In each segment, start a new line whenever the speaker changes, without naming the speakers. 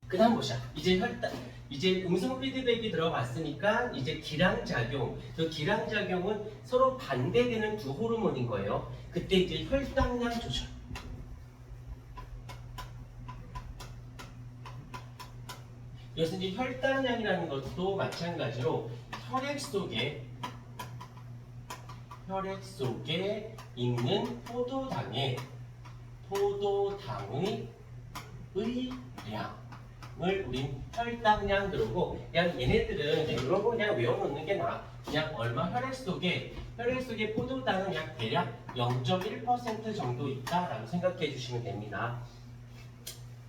그 다음 보자. 이제 음성 피드백이 들어갔으니까 이제 기량작용. 그 기량작용은 서로 반대되는 두 호르몬인 거예요. 그때 이제 혈당량 조절. 이것은 이제 혈당량이라는 것도 마찬가지로 혈액 속에 있는 포도당의 량을 우린 혈당량 그러고, 그냥 얘네들은 이제 이런 거 그냥 외워놓는 게 나아. 그냥 얼마 혈액 속에 포도당은 약 대략 0.1% 정도 있다라고 생각해 주시면 됩니다.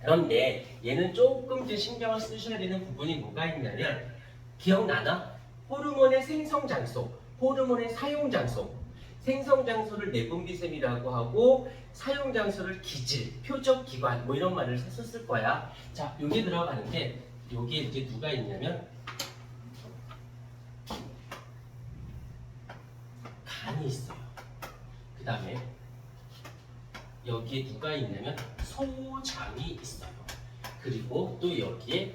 그런데 얘는 조금 더 신경을 쓰셔야 되는 부분이 뭐가 있냐면, 기억나나? 호르몬의 생성 장소, 호르몬의 사용 장소. 생성 장소를 내분비샘이라고 하고 사용 장소를 기질, 표적 기관 뭐 이런 말을 썼을 거야. 자, 여기 들어가는데 여기에 이제 누가 있냐면 간이 있어요. 그 다음에 여기에 누가 있냐면 소장이 있어요. 그리고 또 여기에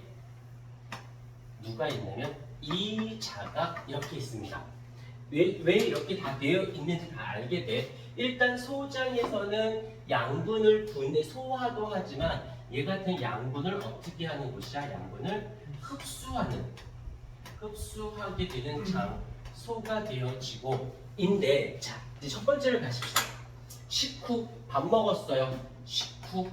누가 있냐면 이자가 이렇게 있습니다. 왜 이렇게 다 되어 있는지 다 알게 돼. 일단 소장에서는 양분을 소화도 하지만 얘 같은 양분을 어떻게 하는 곳이야? 양분을 흡수하게 되는 장소가 되어지고 인데, 자, 이제 첫 번째를 가십시다. 식후 밥 먹었어요. 식후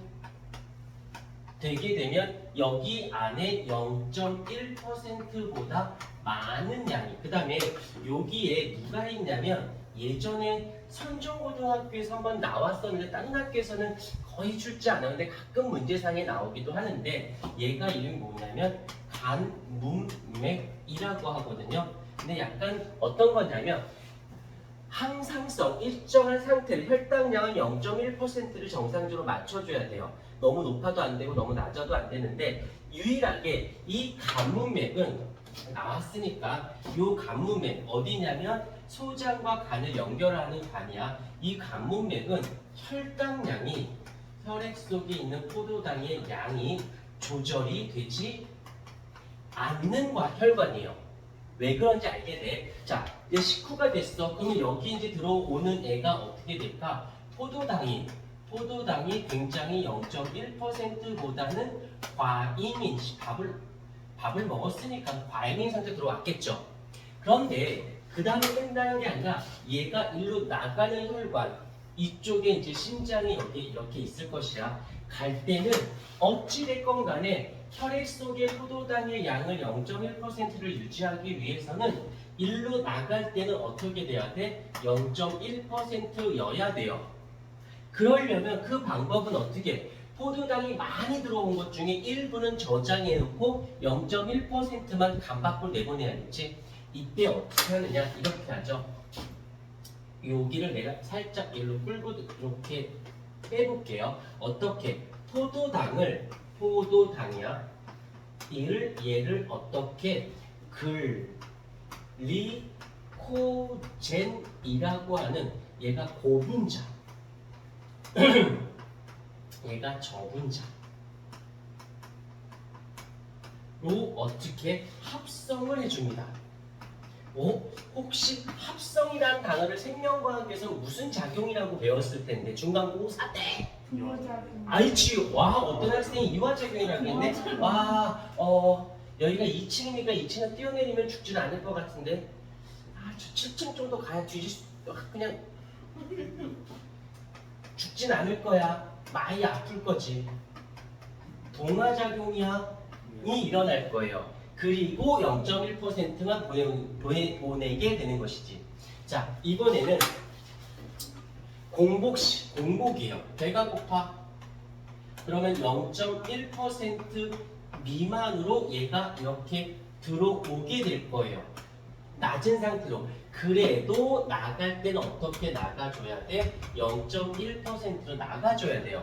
되게 되면 여기 안에 0.1%보다 많은 양이, 그 다음에 여기에 누가 있냐면 예전에 선종고등학교에서 한번 나왔었는데 다른 학교에서는 거의 출제 안 하는데 가끔 문제상에 나오기도 하는데, 얘가 이름이 뭐냐면 간문맥이라고 하거든요. 근데 약간 어떤 거냐면 항상성, 일정한 상태를, 혈당량은 0.1%를 정상적으로 맞춰줘야 돼요. 너무 높아도 안 되고 너무 낮아도 안 되는데, 유일하게 이 간문맥은 나왔으니까 이 간문맥 어디냐면 소장과 간을 연결하는 관이야. 이 간문맥은 혈당량이, 혈액 속에 있는 포도당의 양이 조절이 되지 않는 혈관이에요. 왜 그런지 알게 돼. 자, 이제 식후가 됐어. 그러면 여기 이제 들어오는 애가 어떻게 될까? 포도당이 굉장히 0.1%보다는 과잉인, 밥을 먹었으니까 과잉인 상태 들어왔겠죠. 그런데 그 다음에 끝나는 게 아니라 얘가 일로 나가는 혈관, 이쪽에 이제 심장이 여기 이렇게 있을 것이야. 갈 때는 어찌됐건 간에 혈액 속의 포도당의 양을 0.1%를 유지하기 위해서는 일로 나갈 때는 어떻게 돼야 돼? 0.1%여야 돼요. 그러려면 그 방법은 어떻게? 포도당이 많이 들어온 것 중에 일부는 저장해놓고 0.1%만 간 밖으로 내보내야겠지. 이때 어떻게 하느냐? 이렇게 하죠. 여기를 내가 살짝 일로 끌고 이렇게 빼볼게요. 어떻게? 포도당이야. 얘를 어떻게? 글리코젠이라고 하는, 얘가 고분자, 얘가 저분자로 어떻게 합성을 해줍니다. 혹시 합성이라는 단어를 생명과학에서 무슨 작용이라고 배웠을 텐데, 중간고사 때.
이화작용.
알지? 와, 어떤 학생이 이화작용이라고 했네? 와, 여기가 2층이니까 2층을 뛰어내리면 죽진 않을 것 같은데, 저 7층 정도 가야 그냥 죽진 않을 거야. 많이 아플 거지. 동화작용이 일어날 거예요. 그리고 0.1%만 보내게 되는 것이지. 자, 이번에는 공복이에요. 배가 고파. 그러면 0.1% 미만으로 얘가 이렇게 들어오게 될 거예요. 낮은 상태로. 그래도 나갈 때는 어떻게 나가줘야 돼? 0.1%로 나가줘야 돼요.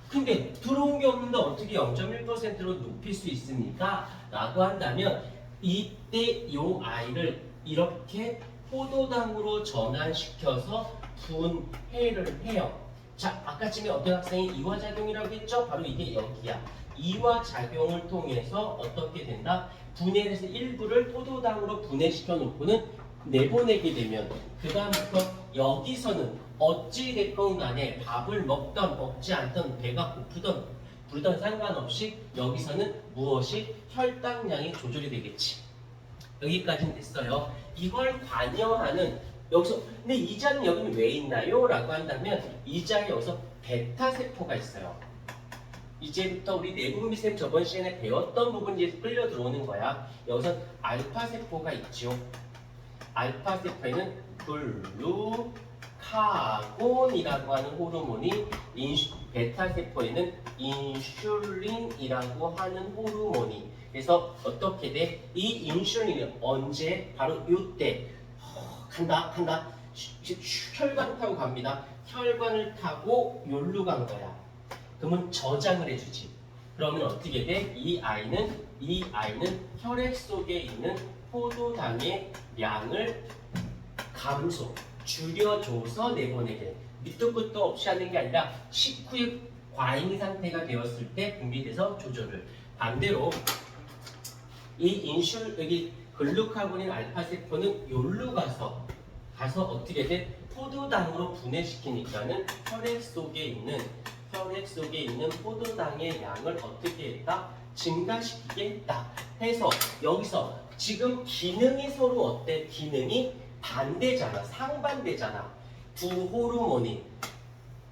근데 들어온 게 없는데 어떻게 0.1%로 높일 수 있습니까? 라고 한다면 이때 요 아이를 이렇게 포도당으로 전환시켜서 분해를 해요. 자, 아까쯤에 어떤 학생이 이화작용이라고 했죠? 바로 이게 여기야. 이와 작용을 통해서 어떻게 된다? 분해해서 일부를 포도당으로 분해시켜 놓고는 내보내게 되면 그 다음부터 여기서는 어찌 됐건 간에 밥을 먹던 먹지 않던 배가 고프던 부르던 상관없이 여기서는 무엇이 혈당량이 조절이 되겠지. 여기까지는 됐어요. 이걸 관여하는 여기서 근데 이 자는 여기는 왜 있나요? 라고 한다면 이 자에 여기서 베타 세포가 있어요. 이제부터 우리 내분비쌤 저번 시간에 배웠던 부분이 끌려 들어오는 거야. 여기서 알파 세포가 있죠. 알파 세포에는 글루카곤이라고 하는 호르몬이 베타 세포에는 인슐린이라고 하는 호르몬이 그래서 어떻게 돼? 이 인슐린이 언제? 바로 이때 간다 혈관을 타고 갑니다. 혈관을 타고 요로 간 거야. 그러면 저장을 해주지. 그러면 어떻게 돼? 이 아이는 혈액 속에 있는 포도당의 양을 줄여줘서 내보내게 돼. 밑도 끝도 없이 하는 게 아니라 식후의 과잉 상태가 되었을 때 분비돼서 조절을. 반대로 이 여기 글루카곤인 알파 세포는 요로 가서 어떻게 돼? 포도당으로 분해시키니까는 혈액 속에 있는 포도당의 양을 어떻게 했다? 증가시키게 했다. 해서 여기서 지금 기능이 서로 어때? 기능이 반대잖아. 상반되잖아. 두 호르몬이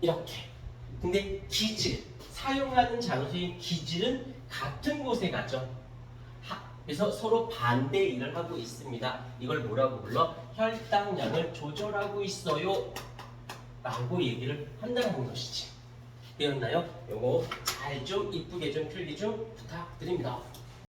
이렇게. 근데 기질, 사용하는 장소인 기질은 같은 곳에 가죠. 그래서 서로 반대 일을 하고 있습니다. 이걸 뭐라고 불러? 혈당량을 조절하고 있어요. 라고 얘기를 한다는 것이지. 되었나요? 요거 잘 좀 이쁘게 좀 필기 좀 부탁드립니다.